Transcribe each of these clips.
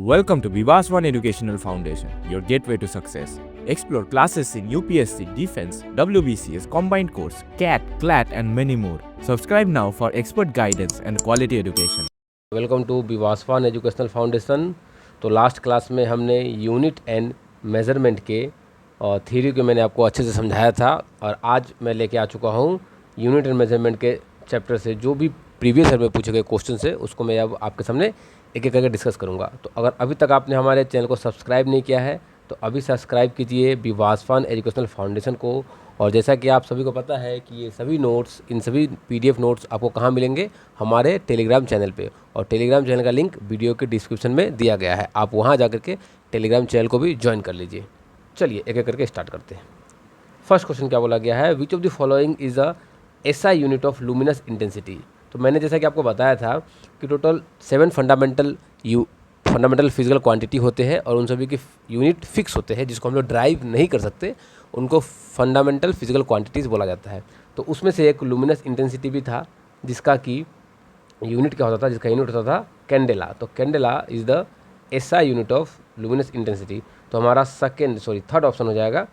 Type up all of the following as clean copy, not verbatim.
Welcome to Vivaswan Educational Foundation, your gateway to success. Explore classes in UPSC, Defense, WBCS, Combined Course, CAT, CLAT, and many more. Subscribe now for expert guidance and quality education. Welcome to Vivasvan educational foundation. तो last class में हमने unit and measurement के theory को मैंने आपको अच्छे से समझाया था, और आज मैं लेके आ चुका हूँ यूनिट एंड मेज़रमेंट के चैप्टर से जो भी प्रीवियस ईयर में पूछे गए क्वेश्चन है उसको मैं अब आपके सामने एक एक करके डिस्कस करूँगा। तो अगर अभी तक आपने हमारे चैनल को सब्सक्राइब नहीं किया है तो अभी सब्सक्राइब कीजिए विवासवान एजुकेशनल फाउंडेशन को। और जैसा कि आप सभी को पता है कि ये सभी नोट्स, इन सभी पीडीएफ नोट्स आपको कहाँ मिलेंगे, हमारे टेलीग्राम चैनल पे। और टेलीग्राम चैनल का लिंक वीडियो के डिस्क्रिप्शन में दिया गया है, आप वहाँ जा करके टेलीग्राम चैनल को भी ज्वाइन कर लीजिए। चलिए एक एक करके स्टार्ट करते हैं। फर्स्ट क्वेश्चन क्या बोला गया है, विच of the following is a SI unit of luminous intensity. तो मैंने जैसा कि आपको बताया था कि टोटल 7 फंडामेंटल फिजिकल क्वांटिटी होते हैं, और उन सभी के यूनिट फिक्स होते हैं जिसको हम लोग ड्राइव नहीं कर सकते, उनको फंडामेंटल फिजिकल क्वांटिटीज़ बोला जाता है। तो उसमें से एक लुमिनस इंटेंसिटी भी था, जिसका कि यूनिट क्या होता था, जिसका यूनिट होता था कैंडेला। तो candela is the SI unit of luminous intensity. तो हमारा थर्ड ऑप्शन हो जाएगा।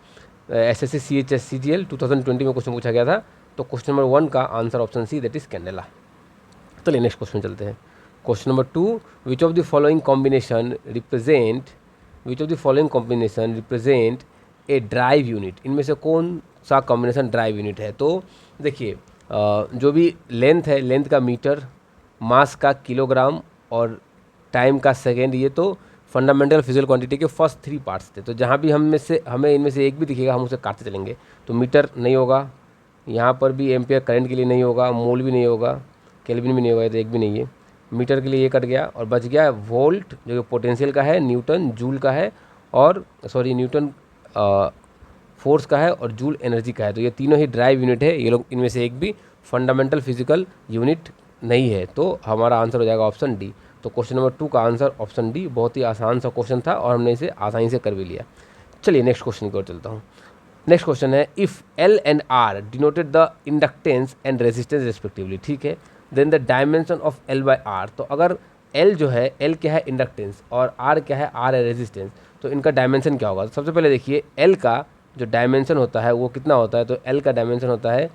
एसएससी सीएचएस सीजीएल 2020 में क्वेश्चन पूछा गया था, तो क्वेश्चन नंबर 1 का answer option C, that is candela. चलिए नेक्स्ट क्वेश्चन चलते हैं। Question number 2, which of the following combination represent a drive unit. इनमें से कौन सा कॉम्बिनेशन ड्राइव यूनिट है। तो देखिए, जो भी लेंथ है, लेंथ का मीटर, मास का किलोग्राम, और टाइम का सेकेंड, ये तो फंडामेंटल फिजिकल क्वांटिटी के फर्स्ट 3 पार्ट्स थे। तो जहाँ भी हमें इनमें से एक भी दिखेगा हम उसे काटते चलेंगे। तो मीटर नहीं होगा, यहाँ पर भी एम्पियर करंट के लिए नहीं होगा, मोल भी नहीं होगा, केल्विन भी नहीं होगा, तो एक भी नहीं है। मीटर के लिए ये कट गया, और बच गया वोल्ट जो कि पोटेंशियल का है, न्यूटन जूल का है, और न्यूटन फोर्स का है, और जूल एनर्जी का है। तो ये तीनों ही ड्राइव यूनिट है, ये लोग इनमें से एक भी फंडामेंटल फिजिकल यूनिट नहीं है। तो हमारा आंसर हो जाएगा ऑप्शन डी। तो क्वेश्चन नंबर 2 का आंसर ऑप्शन डी। बहुत ही आसान सा क्वेश्चन था और हमने इसे आसानी से कर भी लिया। चलिए नेक्स्ट क्वेश्चन की ओर चलता हूँ। नेक्स्ट क्वेश्चन है, if L and R denoted the inductance and resistance respectively, ठीक है, then the dimension of L by R. तो अगर एल जो है, एल क्या है इंडक्टेंस, और आर क्या है, आर है रेजिस्टेंस, तो इनका डायमेंशन क्या होगा। तो सबसे पहले देखिए, एल का जो डायमेंशन होता है वो कितना होता है। तो एल का डायमेंशन होता है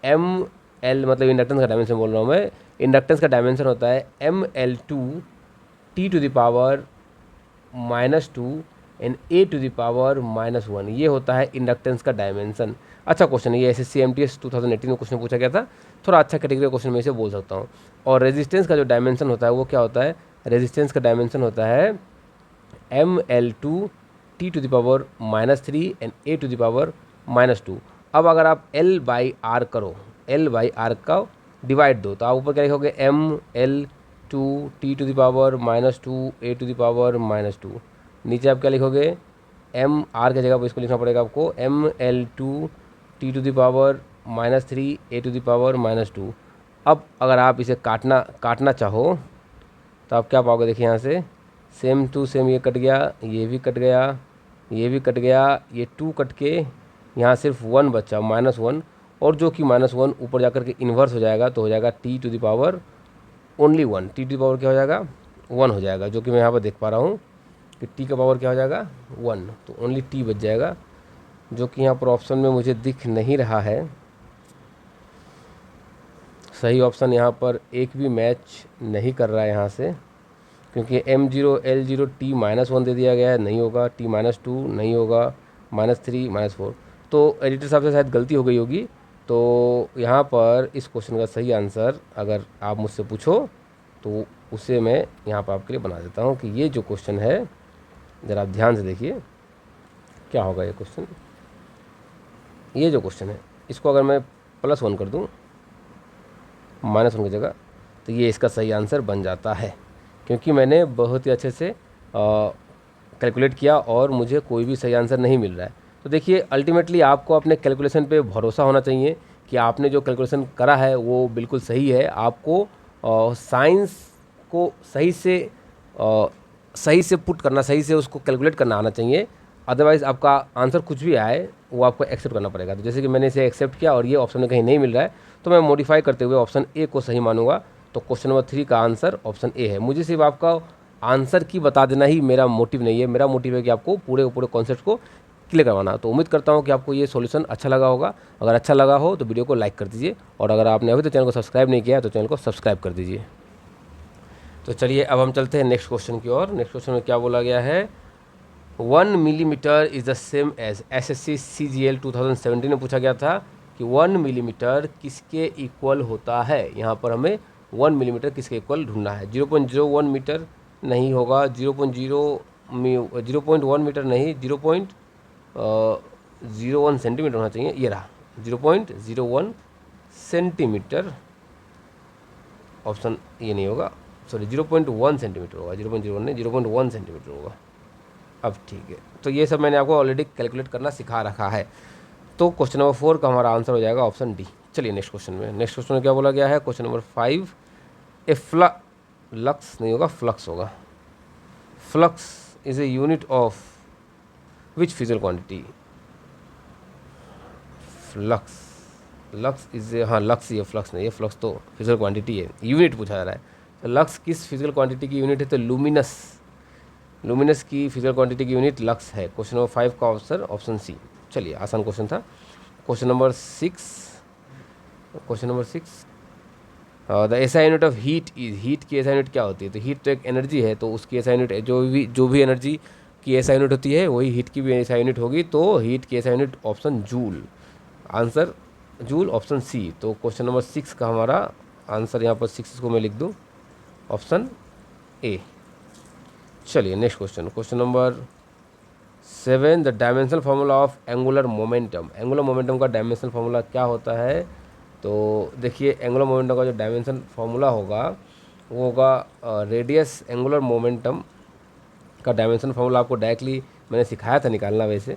एम एल, मतलब इंडक्टेंस का डायमेंशन बोल रहा हूँ मैं। इंडक्टेंस का डायमेंशन होता है ML2 T⁻⁻2 एंड A⁻⁻1। ये होता है इंडक्टेंस का डायमेंशन। अच्छा क्वेश्चन है ये, SSC MTS 2018 में क्वेश्चन पूछा गया था, थोड़ा अच्छा कैटेगरी क्वेश्चन में इसे बोल सकता हूँ। और रेजिस्टेंस का जो डायमेंशन होता है वो क्या होता है, रेजिस्टेंस का डायमेंशन होता है ML2 T⁻³ एंड A⁻²। अब अगर आप L बाई आर करो, L बाई आर का डिवाइड दो, तो आप ऊपर क्या लिखोगे, ML2 T⁻², A⁻²। नीचे आप क्या लिखोगे, एम आर की जगह पर इसको लिखना पड़ेगा आपको ML2 T⁻³ A⁻²। अब अगर आप इसे काटना चाहो तो आप क्या पाओगे, देखिए यहाँ से सेम टू सेम ये कट गया, ये भी कट गया, ये भी कट गया, ये 2 कट के यहाँ सिर्फ 1 बचा, -1, और जो कि -1 ऊपर जाकर के इन्वर्स हो जाएगा, तो हो जाएगा T⁻1। T⁻1 क्या हो जाएगा, 1 हो जाएगा, जो कि मैं यहाँ पर देख पा रहा हूँ कि T का पावर क्या हो जाएगा, 1। तो ओनली T बच जाएगा, जो कि यहाँ पर ऑप्शन में मुझे दिख नहीं रहा है। सही ऑप्शन यहाँ पर एक भी मैच नहीं कर रहा है यहाँ से, क्योंकि M0 L0 T-1 दे दिया गया है, नहीं होगा, T-2 नहीं होगा, -3 -4। तो एडिटर साहब से शायद गलती हो गई होगी। तो यहाँ पर इस क्वेश्चन का सही आंसर अगर आप मुझसे पूछो तो उसे मैं यहाँ पर आपके लिए बना देता हूँ कि ये जो क्वेश्चन है, ज़रा आप ध्यान से देखिए क्या होगा ये क्वेश्चन। ये जो क्वेश्चन है, इसको अगर मैं +1 कर दूँ -1 की जगह, तो ये इसका सही आंसर बन जाता है, क्योंकि मैंने बहुत ही अच्छे से कैलकुलेट किया और मुझे कोई भी सही आंसर नहीं मिल रहा है। तो देखिए, अल्टीमेटली आपको अपने कैलकुलेशन पे भरोसा होना चाहिए कि आपने जो कैलकुलेशन करा है वो बिल्कुल सही है। आपको साइंस को सही से पुट करना, सही से उसको कैलकुलेट करना आना चाहिए। अदरवाइज़ आपका आंसर कुछ भी आए वो आपको एक्सेप्ट करना पड़ेगा। तो जैसे कि मैंने इसे एक्सेप्ट किया और ये ऑप्शन में कहीं नहीं मिल रहा है, तो मैं मॉडिफाई करते हुए ऑप्शन ए को सही मानूंगा। तो क्वेश्चन नंबर 3 का आंसर ऑप्शन ए है। मुझे सिर्फ आपका आंसर की बता देना ही मेरा मोटिव नहीं है। मेरा मोटिव है कि आपको पूरे के पूरे कॉन्सेप्ट को क्लियर करवाना। तो उम्मीद करता हूँ कि आपको ये सॉल्यूशन अच्छा लगा होगा। अगर अच्छा लगा हो तो वीडियो को लाइक कर दीजिए, और अगर आपने अभी तक चैनल को सब्सक्राइब नहीं किया है तो चैनल को सब्सक्राइब कर दीजिए। तो चलिए अब हम चलते हैं नेक्स्ट क्वेश्चन की ओर। नेक्स्ट क्वेश्चन में क्या बोला गया है, 1 millimetre is the same as SSC CGL 2017 में पूछा गया था कि 1 मिलीमीटर किसके इक्वल होता है। यहाँ पर हमें 1 मिलीमीटर किसके इक्वल ढूंढना है। 0.01 मीटर नहीं होगा, 0.1 मीटर नहीं, 0.01 सेंटीमीटर होना चाहिए। ये रहा 0.01 सेंटीमीटर, ऑप्शन ये नहीं होगा, सॉरी 0.1 सेंटीमीटर होगा, 0.01 नहीं 0.1 सेंटीमीटर होगा। अब ठीक है, तो ये सब मैंने आपको ऑलरेडी कैलकुलेट करना सिखा रखा है। तो क्वेश्चन नंबर 4 का हमारा आंसर हो जाएगा ऑप्शन डी। चलिए नेक्स्ट क्वेश्चन में। नेक्स्ट क्वेश्चन में क्या बोला गया है, क्वेश्चन नंबर 5, ए लक्स नहीं होगा, फ्लक्स होगा। Flux is a unit of which physical quantity. Flux, lux is a, हाँ लक्स ही है, फ्लक्स नहीं है, फ्लक्स तो फिजिकल क्वांटिटी है, यूनिट पूछा जा रहा है। तो लक्स किस फिजिकल क्वांटिटी की यूनिट है, तो लुमिनस की फिजिकल क्वांटिटी की यूनिट लक्स है। क्वेश्चन नंबर 5 का आंसर ऑप्शन सी। चलिए आसान क्वेश्चन था। Question number 6, the SI unit of heat is, heat की एसआई यूनिट क्या होती है, तो हीट तो एक एनर्जी है, तो उसकी एसआई यूनिट जो भी एनर्जी की एसआई यूनिट होती है वही हीट की भी एसआई यूनिट होगी। तो हीट की SI unit option joule, answer joule, option C. तो क्वेश्चन नंबर 6 का हमारा आंसर यहाँ पर 6 को मैं लिख दूँ ऑप्शन ए। चलिए next question, question number 7, the dimensional formula of angular momentum. Angular momentum का डायमेंशनल फार्मूला क्या होता है, तो देखिए एंगुलर मोमेंटम का जो डायमेंशन फार्मूला होगा वो होगा रेडियस एंगुलर मोमेंटम का डायमेंशन फार्मूला आपको डायरेक्टली मैंने सिखाया था निकालना। वैसे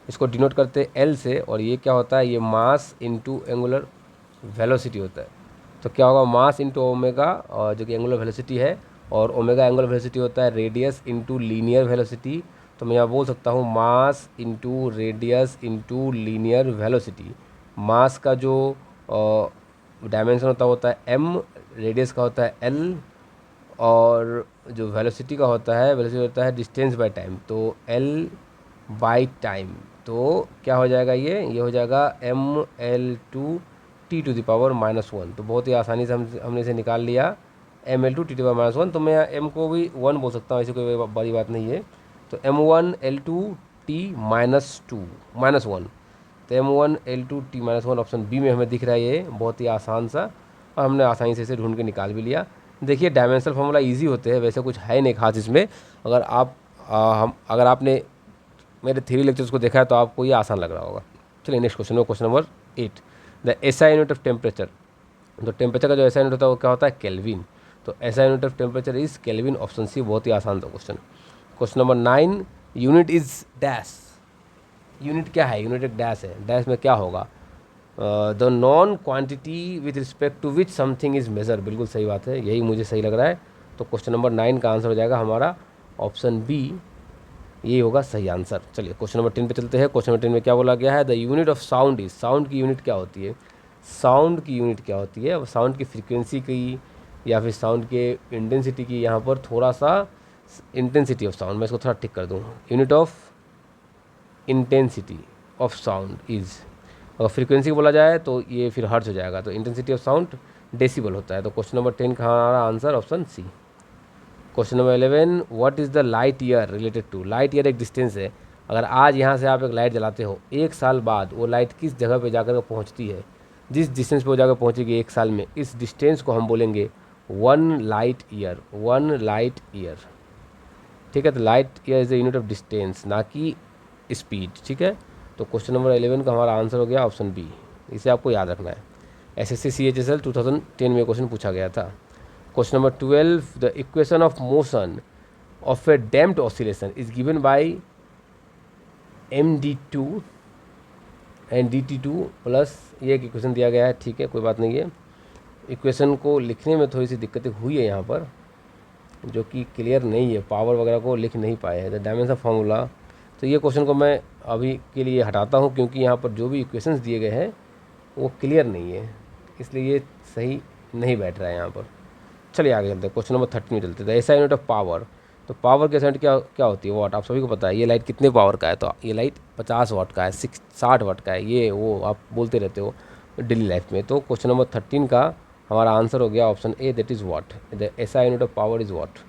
इसको डिनोट करते एल से, और ये क्या होता है, ये मास इनटू एंगुलर वेलोसिटी होता है। तो क्या होगा, मास इनटू ओमेगा, और जो कि एंगुलर वेलोसिटी है, और ओमेगा एंगुलर वेलोसिटी होता है रेडियस इनटू लीनियर वेलोसिटी। तो मैं यहाँ बोल सकता हूँ mass into radius into linear velocity. Mass का जो डायमेंशन होता है m, रेडियस का होता है l, और जो वेलोसिटी का होता है डिस्टेंस बाय टाइम, तो l बाई टाइम। तो क्या हो जाएगा, ये हो जाएगा ml/2 t⁻⁻1। तो बहुत ही आसानी से हमने इसे निकाल लिया, ml/2 t⁻⁻1। तो मैं m को भी 1 बोल सकता हूँ, ऐसी कोई बड़ी बात नहीं है। तो m1l/2 t-2 -1, तो m1l/2 t-1 ऑप्शन बी में हमें दिख रहा है। ये बहुत ही आसान सा, और हमने आसानी से इसे ढूंढ के निकाल भी लिया। देखिए डायमेंशनल फार्मूला इजी होते हैं, वैसे कुछ है नहीं खास इसमें। अगर आपने मेरे थ्योरी लेक्चर्स को देखा है तो आपको ये आसान लग रहा होगा। चलिए नेक्स्ट क्वेश्चन है, question number 8, the SI unit of temperature. तो टेम्परेचर का जो एसआई यूनिट होता है वो क्या होता है, केल्विन। तो SI unit of temperature is kelvin, option C. बहुत ही आसान था question. Question number 9, unit is dash. Unit क्या है, यूनिट एक डैश है। डैश में क्या होगा, the known quantity with respect to which something is measure. बिल्कुल सही बात है, यही मुझे सही लग रहा है। तो क्वेश्चन नंबर 9 का आंसर हो जाएगा हमारा ऑप्शन बी, ये होगा सही आंसर। चलिए क्वेश्चन नंबर 10 पे चलते हैं। क्वेश्चन नंबर 10 में क्या बोला गया है, the unit of sound is. Sound की यूनिट क्या होती है, साउंड की यूनिट क्या होती है, साउंड की फ्रीक्वेंसी की या फिर साउंड के इंटेंसिटी की। यहाँ पर थोड़ा सा इंटेंसिटी ऑफ साउंड, मैं इसको थोड़ा ठीक कर दूँ। Unit of intensity of sound is, अगर फ्रीक्वेंसी बोला जाए तो ये फिर हर्ट्ज हो जाएगा, तो इंटेंसिटी ऑफ साउंड डेसिबल होता है। तो क्वेश्चन नंबर 10 का हमारा answer option C. Question number 11, what is the light year related to. Light year एक डिस्टेंस है। अगर आज यहाँ से आप एक लाइट जलाते हो, 1 साल बाद वो लाइट किस जगह पे जाकर पहुँचती है, जिस डिस्टेंस पे वो जाकर पहुँचेगी 1 साल में, इस डिस्टेंस को हम बोलेंगे 1 लाइट ईयर। 1 लाइट ईयर, ठीक है। तो light year is the unit of distance, ना कि स्पीड, ठीक है। तो क्वेश्चन नंबर 11 का हमारा आंसर हो गया ऑप्शन बी। इसे आपको याद रखना है, SSC CHSL 2010 में क्वेश्चन पूछा गया था। Question number 12, the equation of motion of A damped oscillation is given by md2 and dt2 plus, ये एक इक्वेशन दिया गया है, ठीक है, कोई बात नहीं है। इक्वेशन को लिखने में थोड़ी सी दिक्कतें हुई है यहाँ पर, जो कि क्लियर नहीं है, पावर वगैरह को लिख नहीं पाए हैं। द डायमेंशन फार्मूला, तो ये क्वेश्चन को मैं अभी के लिए हटाता हूँ, क्योंकि यहाँ पर जो भी इक्वेशंस दिए गए हैं वो क्लियर नहीं है, इसलिए ये सही नहीं बैठ रहा है यहाँ पर। चलिए आगे चलते हैं, क्वेश्चन नंबर 13 में चलते हैं। The SI unit of power तो पावर के यूनिट क्या क्या होती है? वाट। आप सभी को पता है। ये लाइट कितने पावर का है? तो ये लाइट 50 वाट का है, 60 वाट का है, ये वो आप बोलते रहते हो डेली लाइफ में। तो क्वेश्चन नंबर 13 का हमारा आंसर हो गया option A, that is watt. The SI unit of power is watt.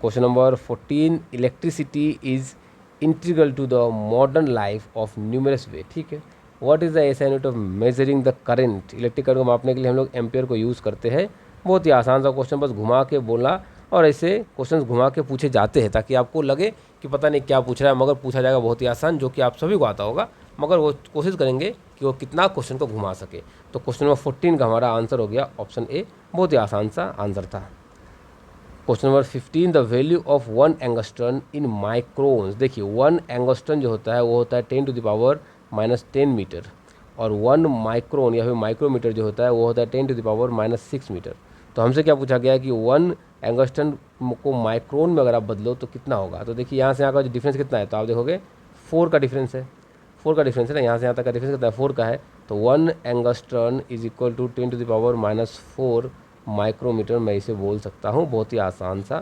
Question number 14, electricity is integral to the modern life of numerous way. ठीक है। What is the SI unit of measuring the current? Electric current को मापने के लिए हम लोग ampere को use करते हैं। बहुत ही आसान सा क्वेश्चन, बस घुमा के बोलना, और ऐसे क्वेश्चंस घुमा के पूछे जाते हैं ताकि आपको लगे कि पता नहीं क्या पूछ रहा है, मगर पूछा जाएगा बहुत ही आसान, जो कि आप सभी को आता होगा, मगर वो कोशिश करेंगे कि वो कितना क्वेश्चन को घुमा सके। तो क्वेश्चन नंबर 14 का हमारा आंसर हो गया ऑप्शन ए। बहुत ही आसान सा आंसर था। Question number 15, the value of 1 angstrom in microns. देखिए 1 एंगस्ट्रॉन जो होता है वो होता है 10 टू द पावर -10 मीटर, और 1 माइक्रोन या फिर माइक्रोमीटर जो होता है वो होता है 10 टू द पावर -6 मीटर। तो हमसे क्या पूछा गया है कि 1 एंगस्ट्रॉन को माइक्रोन में अगर आप बदलो तो कितना होगा? तो देखिए यहाँ से यहाँ का जो डिफरेंस कितना है, तो आप देखोगे 4 का डिफरेंस है। 4 का डिफरेंस है ना, यहाँ से यहाँ तक का डिफरेंस कितना है? 4 का है। तो 1 angstrom is equal to 10 to the power -4 micrometre, मैं इसे बोल सकता हूँ। बहुत ही आसान सा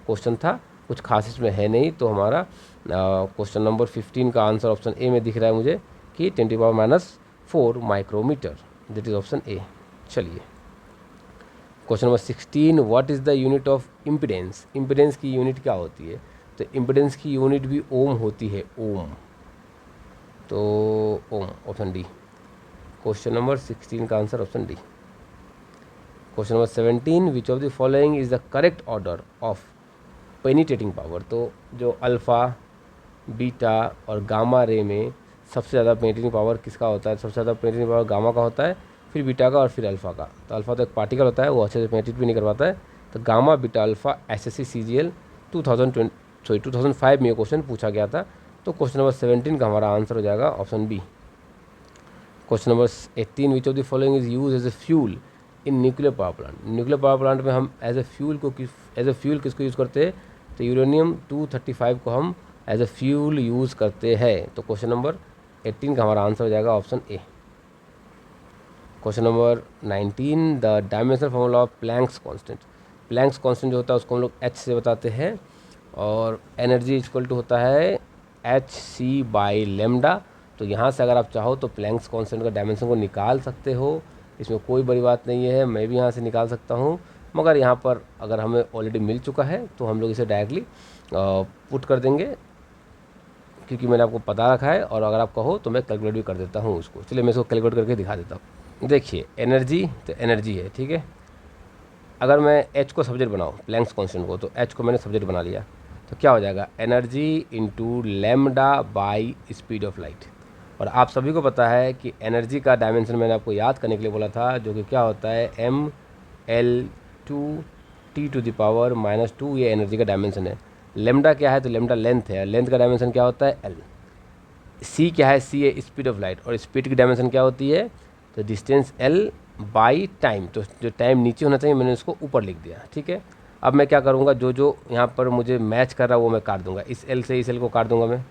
क्वेश्चन था, कुछ खास इसमें है नहीं। तो हमारा क्वेश्चन नंबर 15 का आंसर ऑप्शन ए में दिख रहा है मुझे कि 10 to the power -4 micrometre, that is option A. चलिए question number 16, what is the unit of impedance? Impedance की यूनिट क्या होती है? तो इम्पिडेंस की यूनिट भी ओम होती है, ओम। तो ओम, ऑप्शन डी। क्वेश्चन नंबर 16 का answer option D. Question number 17, which of the following is the correct order of penetrating power? तो जो अल्फ़ा, बीटा और गामा रे में सबसे ज़्यादा पेनिट्रेटिंग पावर किसका होता है? सबसे ज़्यादा पेनिट्रेटिंग पावर गामा का होता है, फिर बीटा का, और फिर अल्फ़ा का। तो अल्फ़ा तो एक पार्टिकल होता है, वो अच्छे से पेनिट्रेट भी नहीं कर पाता है। तो gamma, beta, alpha, SSC CGL 2005 में ये क्वेश्चन पूछा गया था। तो क्वेश्चन नंबर 17 का हमारा आंसर हो जाएगा option B. Question number 18, which of the following is use as a fuel in nuclear power plant? Nuclear power plant में हम एज ए फ्यूल किसको यूज़ करते हैं? तो यूरेनियम 235 को हम एज ए फ्यूल यूज़ करते हैं। तो क्वेश्चन नंबर 18 का हमारा आंसर हो जाएगा option A. Question number 19, the dimensional formula of Planck's constant. Planck's constant जो होता है उसको हम लोग एच से बताते हैं, और एनर्जी इक्वल टू होता है hc/λ। तो यहाँ से अगर आप चाहो तो प्लैंक्स कांस्टेंट का डायमेंशन को निकाल सकते हो, इसमें कोई बड़ी बात नहीं है। मैं भी यहाँ से निकाल सकता हूँ, मगर यहाँ पर अगर हमें ऑलरेडी मिल चुका है तो हम लोग इसे डायरेक्टली पुट कर देंगे, क्योंकि मैंने आपको पता रखा है। और अगर आप कहो तो मैं कैलकुलेट भी कर देता हूँ उसको। चलिए मैं इसको कैलकुलेट करके दिखा देता हूँ। देखिए एनर्जी, तो एनर्जी है, ठीक है। अगर मैं एच को सब्जेक्ट बनाऊँ, प्लैंक्स कांस्टेंट को, तो एच को मैंने सब्जेक्ट बना लिया, तो क्या हो जाएगा? Energy into lambda by speed of light. और आप सभी को पता है कि एनर्जी का डायमेंशन मैंने आपको याद करने के लिए बोला था, जो कि क्या होता है mL/T⁻², ये एनर्जी का डायमेंशन है। लेमडा क्या है? तो लेमडा लेंथ है, लेंथ का डायमेंशन क्या होता है? एल। सी क्या है? सी है स्पीड ऑफ लाइट, और स्पीड की डायमेंशन क्या होती है? तो डिस्टेंस एल बाई टाइम। तो जो टाइम नीचे होना चाहिए मैंने उसको ऊपर लिख दिया, ठीक है। अब मैं क्या करूँगा, जो जो यहाँ पर मुझे मैच कर रहा है वो मैं काट दूंगा। इस एल से इस एल को काट दूंगा मैं,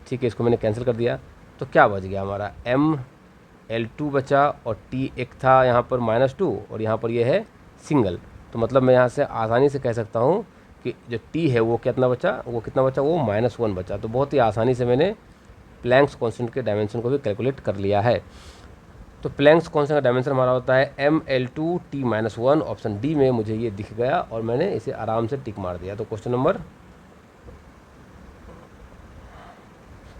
ठीक है। इसको मैंने कैंसिल कर दिया, तो क्या बच गया हमारा? mL2 बचा, और T एक था यहाँ पर -2, और यहाँ पर ये है सिंगल। तो मतलब मैं यहाँ से आसानी से कह सकता हूँ कि जो T है वो कितना बचा? वो -1 बचा। तो बहुत ही आसानी से मैंने प्लैंक्स कांस्टेंट के डायमेंशन को भी कैलकुलेट कर लिया है। तो प्लैंक्स कांस्टेंट का डायमेंशन हमारा होता है mL2T-1। ऑप्शन डी में मुझे ये दिख गया, और मैंने इसे आराम से टिक मार दिया। तो क्वेश्चन नंबर,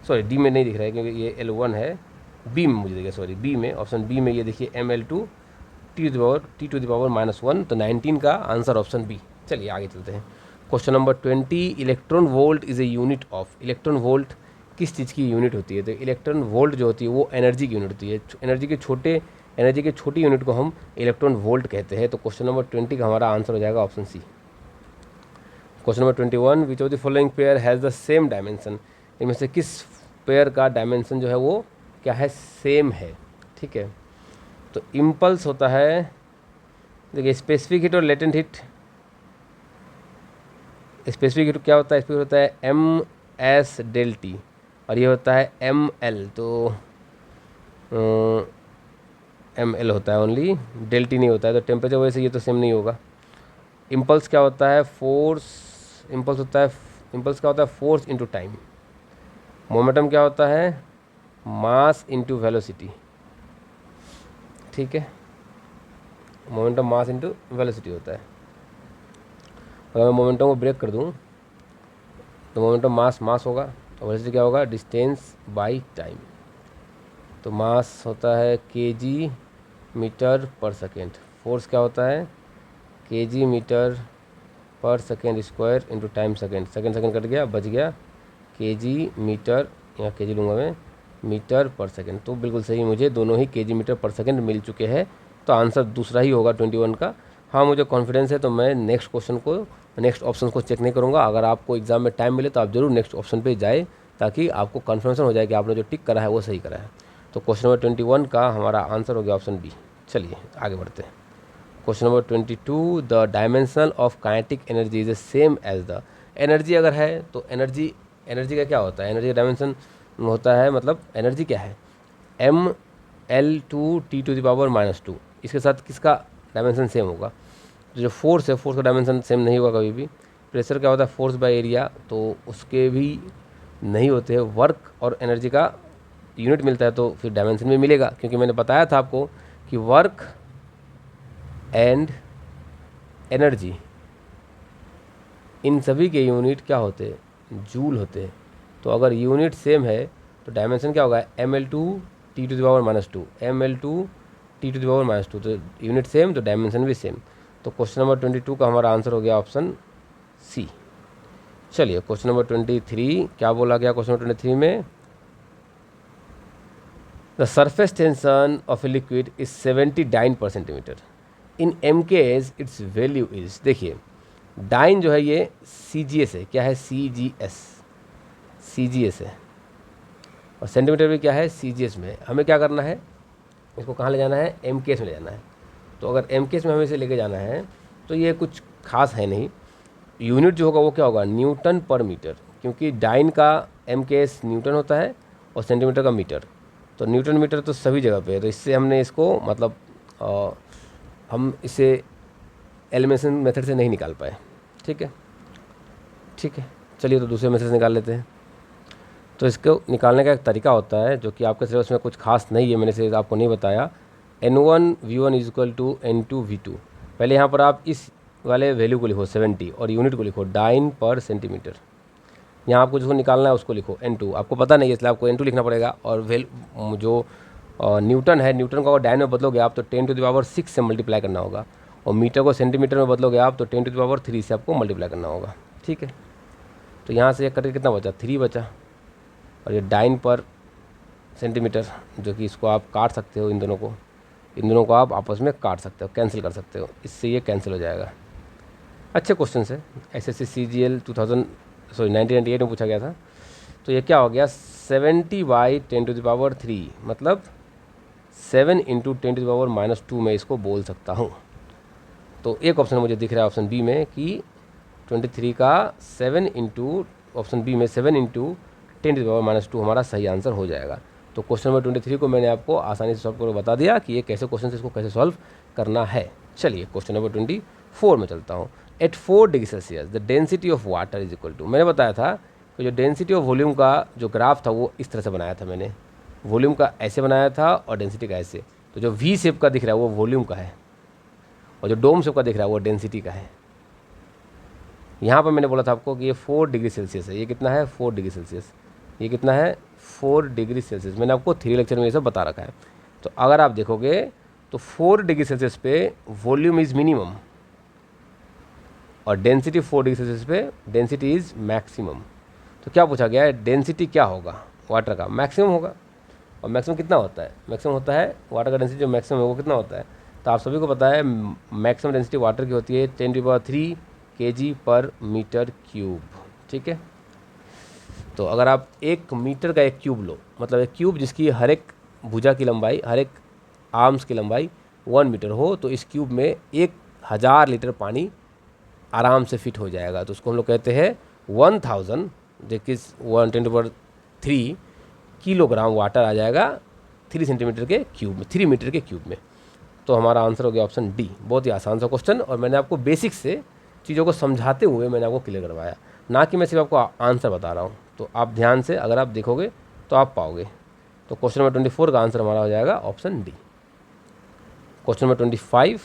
सॉरी डी में नहीं दिख रहा है क्योंकि ये L1 है, बी में मुझे देखिए, सॉरी बी में, ऑप्शन बी में ये देखिए mL2T⁻1। तो 19 का आंसर ऑप्शन बी। चलिए आगे चलते हैं। Question number 20, electron volt is a unit of. Electron volt किस चीज़ की यूनिट होती है? तो इलेक्ट्रॉन वोल्ट जो होती है वो एनर्जी की यूनिट होती है। एनर्जी के छोटी यूनिट को हम इलेक्ट्रॉन वोल्ट कहते हैं। तो क्वेश्चन नंबर 20 का हमारा आंसर हो जाएगा option C. Question number 21, which of the following pair has the same dimension? इनमें से किस पेयर का डायमेंशन जो है वो क्या है? सेम है, ठीक है। तो इम्पल्स होता है, देखिए स्पेसिफिक हीट और लेटेंट हीट। स्पेसिफिक हीट क्या होता है? स्पेसिफिक होता है MS∆T, और ये होता है ML। तो ML होता है ओनली, ∆T नहीं होता है। तो टेम्परेचर वजह से ये तो सेम नहीं होगा। इम्पल्स क्या होता है? फोर्स इम्पल्स होता है, इम्पल्स क्या होता है, फोर्स इनटू टाइम। मोमेंटम क्या होता है, मास इनटू वेलोसिटी, ठीक है, मोमेंटम मास इनटू वेलोसिटी होता है। अगर मैं मोमेंटम को ब्रेक कर दूं तो मोमेंटम मास होगा और वेलोसिटी क्या होगा, डिस्टेंस बाय टाइम। तो मास होता है केजी मीटर पर सेकेंड, फोर्स क्या होता है केजी मीटर पर second square into time second, second cut गया बच गया केजी मीटर, यहाँ केजी लूँगा मैं, मीटर पर सेकेंड। तो बिल्कुल सही, मुझे दोनों ही केजी मीटर पर सेकेंड मिल चुके हैं, तो आंसर दूसरा ही होगा 21 का। हाँ मुझे कॉन्फिडेंस है, तो मैं नेक्स्ट क्वेश्चन को, नेक्स्ट ऑप्शन को चेक नहीं करूँगा। अगर आपको एग्जाम में टाइम मिले तो आप जरूर नेक्स्ट ऑप्शन पे जाए, ताकि आपको कन्फर्मेशन हो जाए कि आपने जो टिक करा है वो सही करा है। तो क्वेश्चन नंबर 21 का हमारा आंसर हो गया ऑप्शन बी। चलिए आगे बढ़ते हैं। Question number 22, the dimension of kinetic energy is the same as the, energy अगर है तो एनर्जी का क्या होता है, एनर्जी का डायमेंशन होता है, मतलब एनर्जी क्या है, mL/T⁻²। इसके साथ किसका डायमेंशन सेम होगा, तो जो फोर्स है, फोर्स का डायमेंशन सेम नहीं होगा कभी भी। प्रेशर क्या होता है, फोर्स बाय एरिया, तो उसके भी नहीं होते हैं। वर्क और एनर्जी का यूनिट मिलता है तो फिर डायमेंशन में मिलेगा, क्योंकि मैंने बताया था आपको कि वर्क एंड एनर्जी इन सभी के यूनिट क्या होते हैं, जूल होते हैं। तो अगर यूनिट सेम है तो डायमेंशन क्या होगा, mL/T⁻², mL/T⁻², तो यूनिट सेम तो डायमेंशन भी सेम। तो क्वेश्चन नंबर 22 का हमारा आंसर हो गया ऑप्शन सी। चलिए क्वेश्चन नंबर 23 क्या बोला गया, क्वेश्चन नंबर 23 में the surface tension of a liquid is 70 dyne per centimetre, in M KS its value is, देखिए डाइन जो है ये CGS है, क्या है CGS है, और सेंटीमीटर भी क्या है CGS में। हमें क्या करना है, इसको कहाँ ले जाना है, MKS में ले जाना है। तो अगर MKS में हमें इसे लेके जाना है तो ये कुछ खास है नहीं, यूनिट जो होगा वो क्या होगा, न्यूटन पर मीटर, क्योंकि डाइन का MKS न्यूटन होता है और सेंटीमीटर का मीटर, तो न्यूटन मीटर तो सभी जगह पे है। तो इससे हमने इसको मतलब हम इसे एलिमिनेशन मेथड से नहीं निकाल पाए, ठीक है। चलिए तो दूसरे मेथड से निकाल लेते हैं। तो इसको निकालने का एक तरीका होता है जो कि आपके सिलेबस में कुछ खास नहीं है, मैंने से आपको नहीं बताया। N1V1 is equal to N2V2। पहले यहाँ पर आप इस वाले वैल्यू को लिखो 70 और यूनिट को लिखो डाइन पर सेंटीमीटर। यहाँ आपको जिसको निकालना है उसको लिखो N2, आपको पता नहीं है इसलिए आपको N2 लिखना पड़ेगा। और जो न्यूटन है, न्यूटन को अगर डाइन में बदलोगे आप तो 10⁻6 से मल्टीप्लाई करना होगा, और मीटर को सेंटीमीटर में बदलोगे आप तो 10⁻3 से आपको मल्टीप्लाई करना होगा, ठीक है। तो यहाँ से ये करके कितना बचा, 3 बचा, और ये डाइन पर सेंटीमीटर, जो कि इसको आप काट सकते हो, इन दोनों को आप आपस में काट सकते हो, कैंसिल कर सकते हो, इससे ये कैंसिल हो जाएगा। अच्छे क्वेश्चन है, SSC CGL 1998 में पूछा गया था। तो ये क्या हो गया, 70/10⁻3, मतलब 7 × 10⁻² में इसको बोल सकता हूँ। तो एक ऑप्शन मुझे दिख रहा है ऑप्शन बी में कि 23 का 7 × ऑप्शन बी में 7 × 10⁻² हमारा सही आंसर हो जाएगा। तो क्वेश्चन नंबर 23 को मैंने आपको आसानी से सॉल्व करके बता दिया कि ये कैसे क्वेश्चन, इसको कैसे सॉल्व करना है। चलिए क्वेश्चन नंबर 24 में चलता हूँ। At 4 degree Celsius the density of water is equal to, मैंने बताया था कि जो डेंसिटी ऑफ वॉल्यूम का जो ग्राफ था वो इस तरह से बनाया था मैंने, वॉल्यूम का ऐसे बनाया था और डेंसिटी का ऐसे। तो जो V शेप का दिख रहा है वो वॉल्यूम का है, और जो डोम शेप का दिख रहा है वो डेंसिटी का है। यहाँ पर मैंने बोला था आपको कि ये 4 डिग्री सेल्सियस है, ये कितना है 4 डिग्री सेल्सियस, ये कितना है 4 डिग्री सेल्सियस। मैंने आपको 3 लेक्चर में ये सब बता रखा है। तो अगर आप देखोगे तो 4 डिग्री सेल्सियस पे वॉल्यूम इज़ मिनिमम और डेंसिटी 4 डिग्री सेल्सियस पे डेंसिटी इज़ मैक्सिमम। तो क्या पूछा गया है, डेंसिटी क्या होगा वाटर का, मैक्सिमम होगा। और मैक्सिमम कितना होता है, मैक्सिमम होता है वाटर का डेंसिटी जो मैक्सिमम है वो कितना होता है, तो आप सभी को पता है मैक्सिमम डेंसिटी वाटर की होती है 10⁻³ kg/m³, ठीक है। तो अगर आप 1 मीटर का एक क्यूब लो, मतलब एक क्यूब जिसकी हर एक भुजा की लंबाई, हर एक आर्म्स की लंबाई 1 मीटर हो, तो इस क्यूब में 1000 लीटर पानी आराम से फिट हो जाएगा। तो उसको हम लोग कहते हैं 1000, जो कि 1×10⁻³ किलोग्राम वाटर आ जाएगा 3 सेंटीमीटर के क्यूब में, 3 मीटर के क्यूब में। तो हमारा आंसर हो गया ऑप्शन डी। बहुत ही आसान सा क्वेश्चन, और मैंने आपको बेसिक से चीज़ों को समझाते हुए मैंने आपको क्लियर करवाया, ना कि मैं सिर्फ आपको आंसर बता रहा हूँ। तो आप ध्यान से अगर आप देखोगे तो आप पाओगे। तो क्वेश्चन नंबर 24 का आंसर हमारा हो जाएगा option D. Question number 25,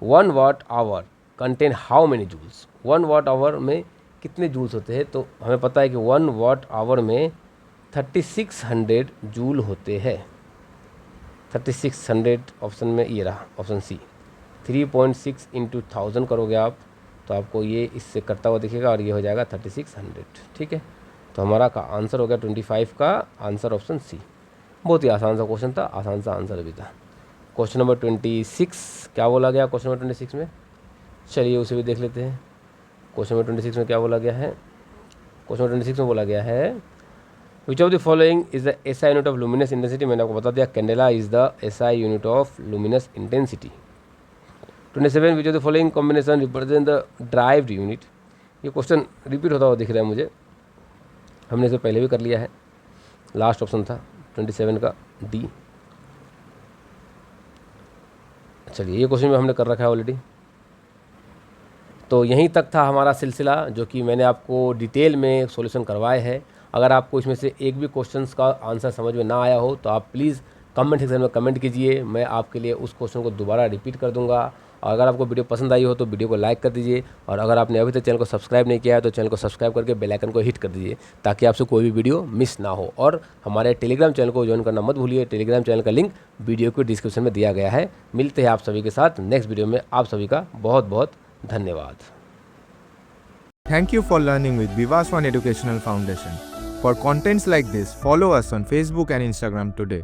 1 watt hour contain how many joules. 1 watt hour में कितने जूल्स होते हैं? तो हमें पता है कि 1 वाट आवर में 3600 जूल होते हैं। 3600 ऑप्शन में ये रहा, ऑप्शन सी। 3.6 इंटू 1000 करोगे आप तो आपको ये इससे करता हुआ दिखेगा और ये हो जाएगा 3600। ठीक है, तो हमारा का आंसर हो गया 25 का आंसर ऑप्शन सी। बहुत ही आसान सा क्वेश्चन था, आसान सा आंसर भी था। क्वेश्चन नंबर 26 क्या बोला गया क्वेश्चन नंबर 26 में? चलिए उसे भी देख लेते हैं। क्वेश्चन नंबर 26 में क्या बोला गया है? क्वेश्चन नंबर 26 में बोला गया है विच of the following is the SI unit of luminous intensity. मैंने आपको बता दिया candela is the SI unit of luminous intensity. 27 which of the following combination represent the derived unit. ये क्वेश्चन रिपीट होता हुआ दिख रहा है मुझे, हमने इसे पहले भी कर लिया है। लास्ट ऑप्शन था 27 का डी। चलिए ये क्वेश्चन भी हमने कर रखा है ऑलरेडी। तो यहीं तक था हमारा सिलसिला जो कि मैंने आपको डिटेल में सॉल्यूशन करवाए हैं। अगर आपको इसमें से एक भी क्वेश्चंस का आंसर समझ में ना आया हो तो आप प्लीज़ कमेंट सेक्शन में कमेंट कीजिए, मैं आपके लिए उस क्वेश्चन को दोबारा रिपीट कर दूंगा। और अगर आपको वीडियो पसंद आई हो तो वीडियो को लाइक कर दीजिए, और अगर आपने अभी तक चैनल को सब्सक्राइब नहीं किया है तो चैनल को सब्सक्राइब करके बेल आइकन को हिट कर दीजिए ताकि आपसे कोई भी वीडियो मिस ना हो। और हमारे टेलीग्राम चैनल को ज्वाइन करना मत भूलिए, टेलीग्राम चैनल का लिंक वीडियो के डिस्क्रिप्शन में दिया गया है। मिलते हैं आप सभी के साथ नेक्स्ट वीडियो में। आप सभी का बहुत बहुत धन्यवाद। Thank you for learning with Vivas One Educational Foundation. For contents like this, follow us on Facebook and Instagram today.